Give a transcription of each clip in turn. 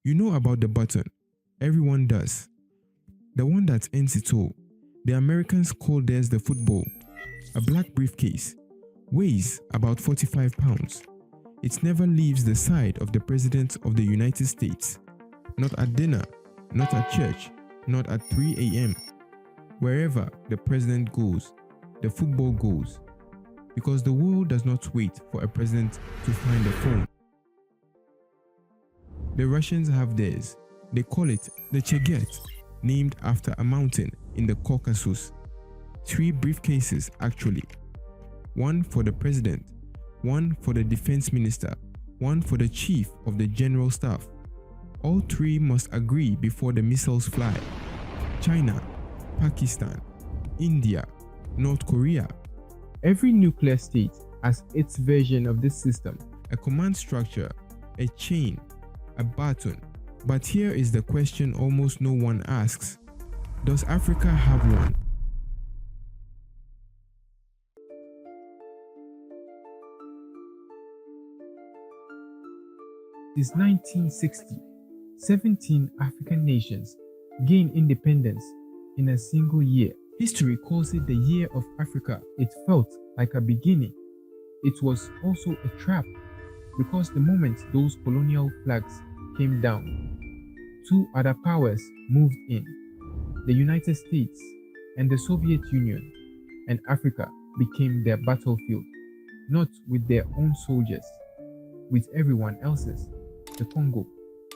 You know about the button. Everyone does. The one that ends it all. The Americans call theirs the football. A black briefcase. Weighs about 45 pounds. It never leaves the side of the President of the United States. Not at dinner, not at church, not at 3 a.m. Wherever the president goes, the football goes. Because the world does not wait for a president to find a phone. The Russians have theirs. They call it the Cheget, named after a mountain in the Caucasus. 3 briefcases actually. One for the president, one for the defense minister, one for the chief of the general staff. All 3 must agree before the missiles fly. China, Pakistan, India, North Korea. Every nuclear state has its version of this system. A command structure, a chain, a button. But here is the question almost no one asks. Does Africa have one? Since 1960, 17 African nations gained independence in a single year. History calls it the Year of Africa. It felt like a beginning. It was also a trap because the moment those colonial flags came down, 2 other powers moved in, the United States and the Soviet Union, and Africa became their battlefield, not with their own soldiers, with everyone else's. The Congo,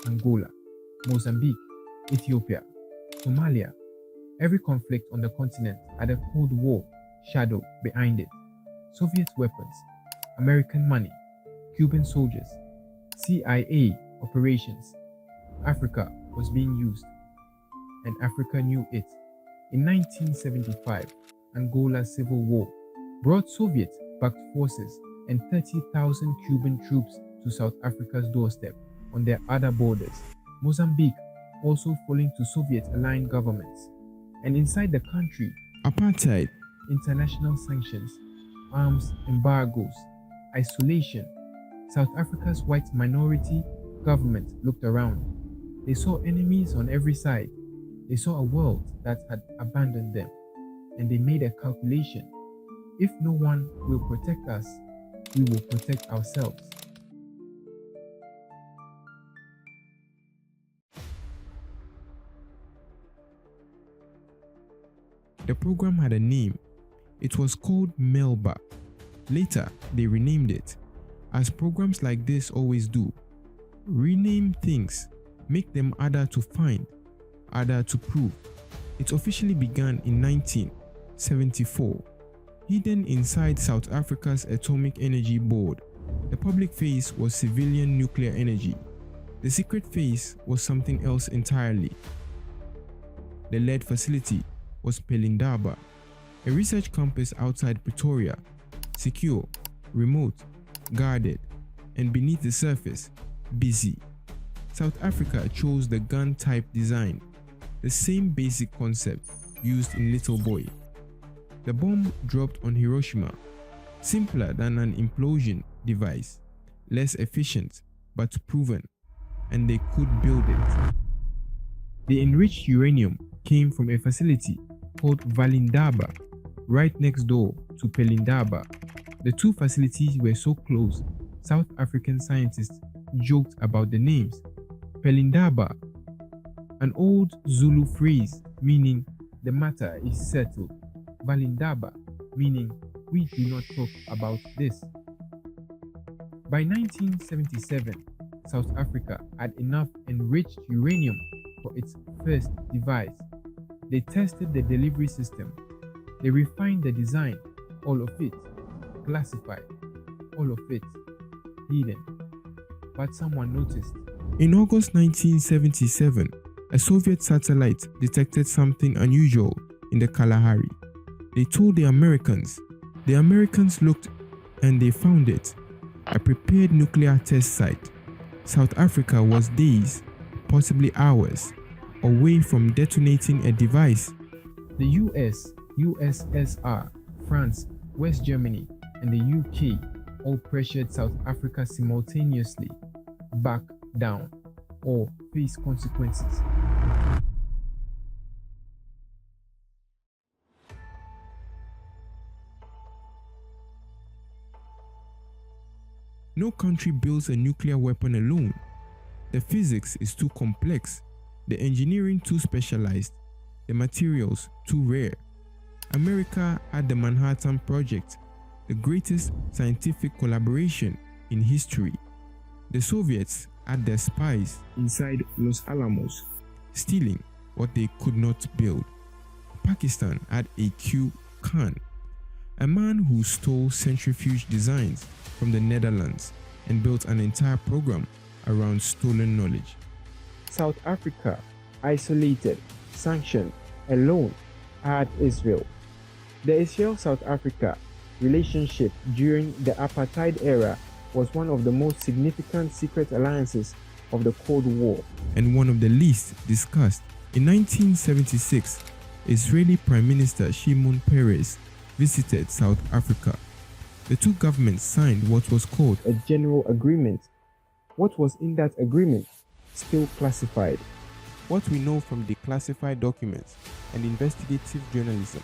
Angola, Mozambique, Ethiopia, Somalia. Every conflict on the continent had a Cold War shadow behind it. Soviet weapons, American money, Cuban soldiers, CIA operations. Africa was being used, and Africa knew it. In 1975, Angola's civil war brought Soviet-backed forces and 30,000 Cuban troops to South Africa's doorstep. On their other borders, Mozambique also falling to Soviet-aligned governments. And inside the country, apartheid, international sanctions, arms embargoes, isolation. South Africa's white minority government looked around. They saw enemies on every side. They saw a world that had abandoned them. And they made a calculation. If no one will protect us, we will protect ourselves. The program had a name. It was called Melba. Later, they renamed it, as programs like this always do. Rename things, make them harder to find, harder to prove. It officially began in 1974, hidden inside South Africa's Atomic Energy Board. The public face was civilian nuclear energy. The secret face was something else entirely. The lead facility was Pelindaba, a research campus outside Pretoria, secure, remote, guarded, and beneath the surface, busy. South Africa chose the gun-type design, the same basic concept used in Little Boy. The bomb dropped on Hiroshima, simpler than an implosion device, less efficient but proven, and they could build it. The enriched uranium came from a facility called Valindaba, right next door to Pelindaba. The 2 facilities were so close, South African scientists joked about the names. Pelindaba, an old Zulu phrase meaning the matter is settled. Valindaba, meaning we do not talk about this. By 1977, South Africa had enough enriched uranium for its first device. They tested the delivery system. They refined the design, all of it classified, all of it hidden. But someone noticed. In August 1977, a Soviet satellite detected something unusual in the Kalahari. They told the Americans. The Americans looked and they found it. A prepared nuclear test site. South Africa was days, possibly hours, away from detonating a device. The US, USSR, France, West Germany, and the UK all pressured South Africa simultaneously. Back down. or face consequences. No country builds a nuclear weapon alone. The physics is too complex, the engineering too specialized, the materials too rare. America had the Manhattan Project, the greatest scientific collaboration in history. The Soviets had their spies inside Los Alamos, stealing what they could not build. Pakistan had a Q Khan, a man who stole centrifuge designs from the Netherlands and built an entire program around stolen knowledge. South Africa, isolated, sanctioned, alone, had Israel. The Israel-South Africa relationship during the apartheid era was one of the most significant secret alliances of the Cold War, and one of the least discussed. In 1976, Israeli Prime Minister Shimon Peres visited South Africa. The two governments signed what was called a general agreement. What was in that agreement? Still classified. What we know from declassified documents and investigative journalism,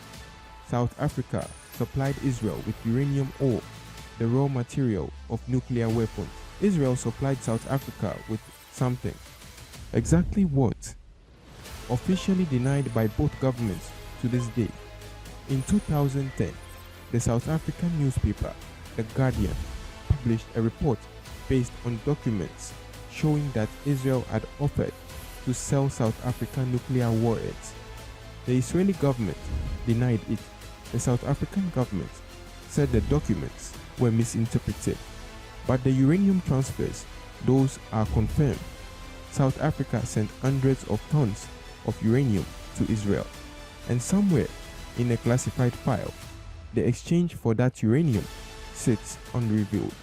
South Africa supplied Israel with uranium ore, the raw material of nuclear weapons. Israel supplied South Africa with something. Exactly what? Officially denied by both governments to this day. In 2010, the South African newspaper, The Guardian, published a report based on documents showing that Israel had offered to sell South African nuclear warheads. The Israeli government denied it. The South African government said the documents were misinterpreted, but the uranium transfers, those are confirmed. South Africa sent hundreds of tons of uranium to Israel, and somewhere in a classified file, the exchange for that uranium sits unrevealed.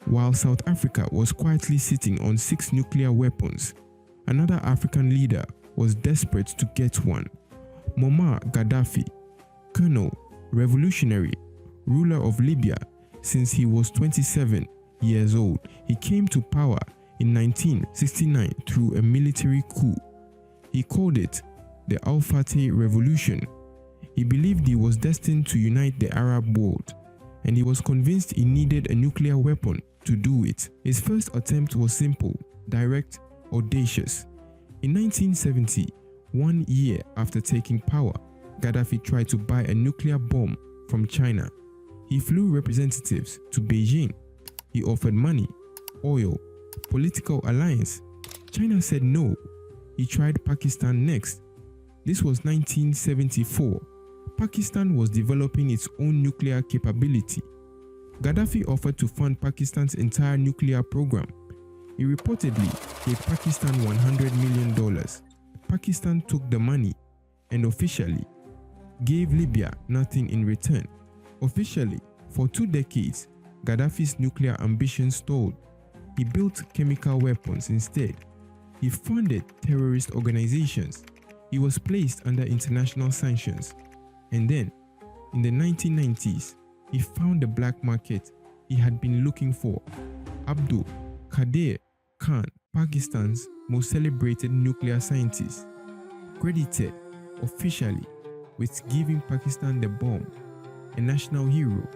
While South Africa was quietly sitting on 6 nuclear weapons, another African leader was desperate to get one. Muammar Gaddafi, colonel, revolutionary, ruler of Libya since he was 27 years old. He came to power in 1969 through a military coup. He called it the Al Fateh Revolution. He believed he was destined to unite the Arab world, and he was convinced he needed a nuclear weapon to do it. His first attempt was simple, direct, audacious. In 1970, 1 year after taking power, Gaddafi tried to buy a nuclear bomb from China. He flew representatives to Beijing. He offered money, oil, political alliance. China said no. He tried Pakistan next. This was 1974. Pakistan was developing its own nuclear capability. Gaddafi offered to fund Pakistan's entire nuclear program. He reportedly gave Pakistan $100 million. Pakistan took the money and officially gave Libya nothing in return. Officially, for 2 decades, Gaddafi's nuclear ambitions stalled. He built chemical weapons instead. He funded terrorist organizations. He was placed under international sanctions. And then, in the 1990s, he found the black market he had been looking for. Abdul Qadeer Khan, Pakistan's most celebrated nuclear scientist, credited officially with giving Pakistan the bomb, a national hero.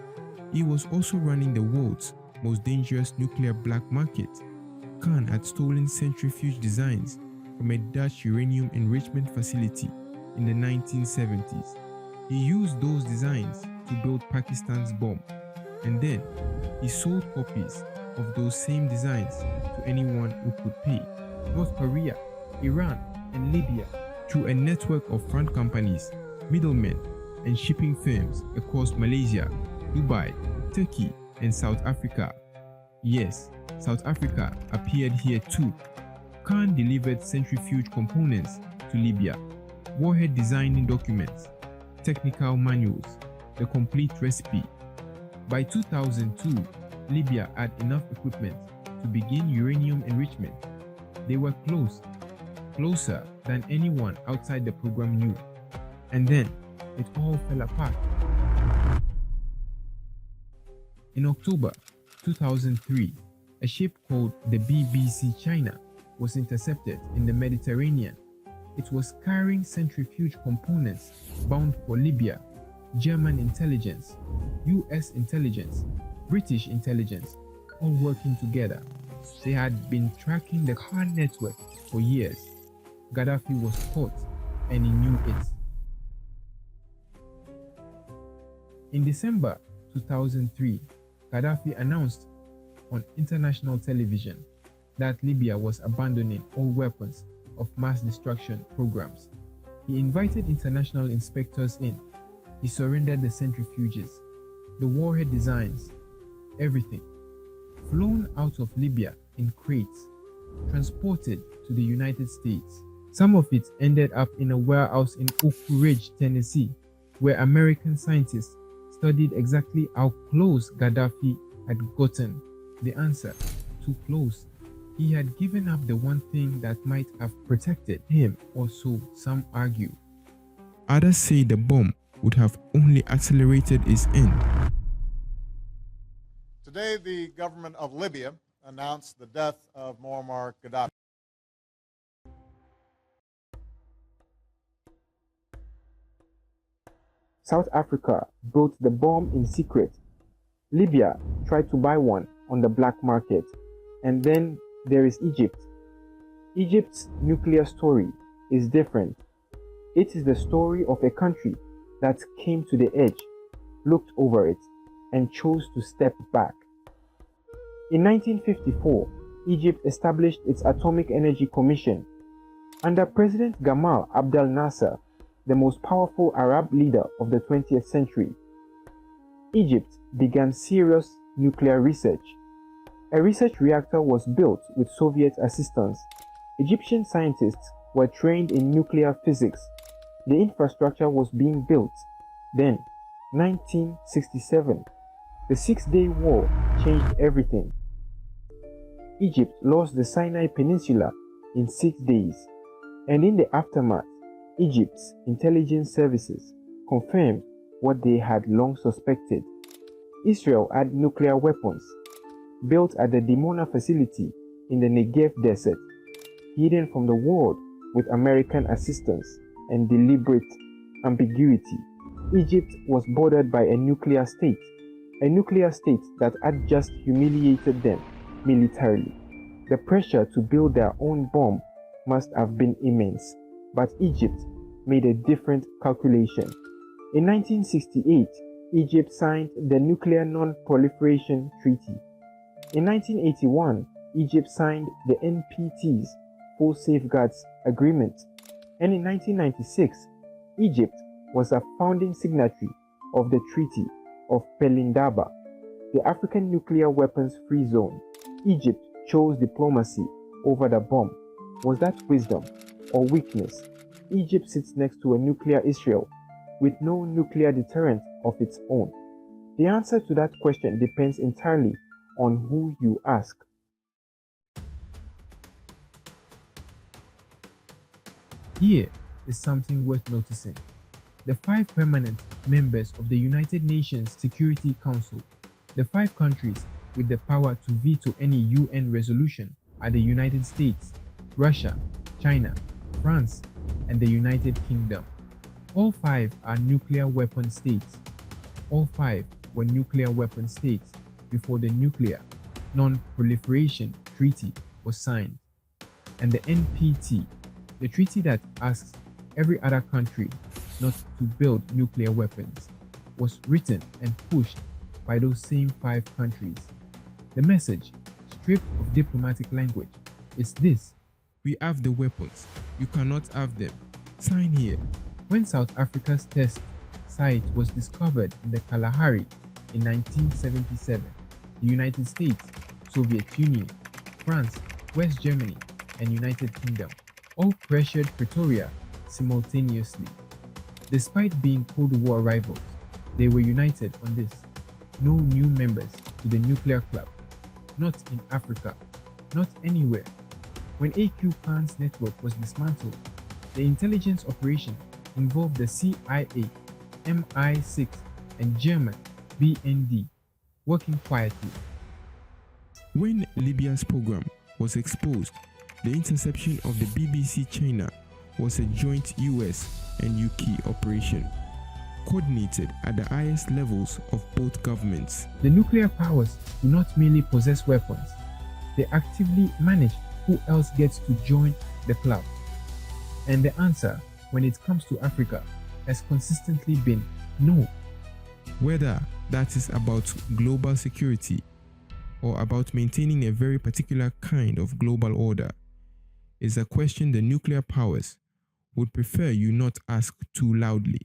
He was also running the world's most dangerous nuclear black market. Khan had stolen centrifuge designs from a Dutch uranium enrichment facility in the 1970s. He used those designs to build Pakistan's bomb, and then he sold copies of those same designs to anyone who could pay. North Korea, Iran, and Libya through a network of front companies, middlemen, and shipping firms across Malaysia, Dubai, Turkey, and South Africa. Yes, South Africa appeared here too. Khan delivered centrifuge components to Libya, warhead designing documents, technical manuals, the complete recipe. By 2002, Libya had enough equipment to begin uranium enrichment. They were close, closer than anyone outside the program knew. And then it all fell apart. In October 2003, a ship called the BBC China was intercepted in the Mediterranean. It was carrying centrifuge components bound for Libya. German intelligence, US intelligence, British intelligence, all working together. They had been tracking the Khan network for years. Gaddafi was caught and he knew it. In December 2003, Gaddafi announced on international television that Libya was abandoning all weapons of mass destruction programs. He invited international inspectors in. He surrendered the centrifuges, the warhead designs, everything. Flown out of Libya in crates, transported to the United States. Some of it ended up in a warehouse in Oak Ridge, Tennessee, where American scientists studied exactly how close Gaddafi had gotten. The answer: too close. He had given up the one thing that might have protected him, or so some argue. Others say the bomb would have only accelerated its end. Today, the government of Libya announced the death of Muammar Gaddafi. South Africa built the bomb in secret. Libya tried to buy one on the black market. And then there is Egypt. Egypt's nuclear story is different. It is the story of a country that came to the edge, looked over it, and chose to step back. In 1954, Egypt established its Atomic Energy Commission. Under President Gamal Abdel Nasser, the most powerful Arab leader of the 20th century, Egypt began serious nuclear research. A research reactor was built with Soviet assistance. Egyptian scientists were trained in nuclear physics. The infrastructure was being built. Then, 1967, the Six-Day War changed everything. Egypt lost the Sinai Peninsula in 6 days, and in the aftermath, Egypt's intelligence services confirmed what they had long suspected. Israel had nuclear weapons, built at the Dimona facility in the Negev desert, hidden from the world with American assistance and deliberate ambiguity. Egypt was bordered by a nuclear state that had just humiliated them militarily. The pressure to build their own bomb must have been immense, but Egypt made a different calculation. In 1968, Egypt signed the Nuclear Non-Proliferation Treaty. In 1981, Egypt signed the NPT's Full Safeguards Agreement. And in 1996, Egypt was a founding signatory of the Treaty of Pelindaba, the African Nuclear Weapons Free Zone. Egypt chose diplomacy over the bomb. Was that wisdom or weakness? Egypt sits next to a nuclear Israel with no nuclear deterrent of its own. The answer to that question depends entirely on who you ask. Here is something worth noticing. The 5 permanent members of the United Nations Security Council, the 5 countries with the power to veto any UN resolution, are the United States, Russia, China, France, and the United Kingdom. All 5 are nuclear weapon states. All 5 were nuclear weapon states before the Nuclear Non-Proliferation Treaty was signed. And the NPT, the treaty that asks every other country not to build nuclear weapons, was written and pushed by those same 5 countries. The message, stripped of diplomatic language, is this: we have the weapons, you cannot have them. Sign here. When South Africa's test site was discovered in the Kalahari in 1977, the United States, Soviet Union, France, West Germany, and United Kingdom all pressured Pretoria simultaneously. Despite being Cold War rivals, they were united on this: no new members to the nuclear club, not in Africa, not anywhere. When A.Q. Khan's network was dismantled, the intelligence operation involved the CIA, MI6, and German BND. working quietly. When Libya's program was exposed, the interception of the BBC China was a joint US and UK operation, coordinated at the highest levels of both governments. The nuclear powers do not merely possess weapons, they actively manage who else gets to join the club. And the answer, when it comes to Africa, has consistently been no. Whether that is about global security or about maintaining a very particular kind of global order, is a question the nuclear powers would prefer you not ask too loudly.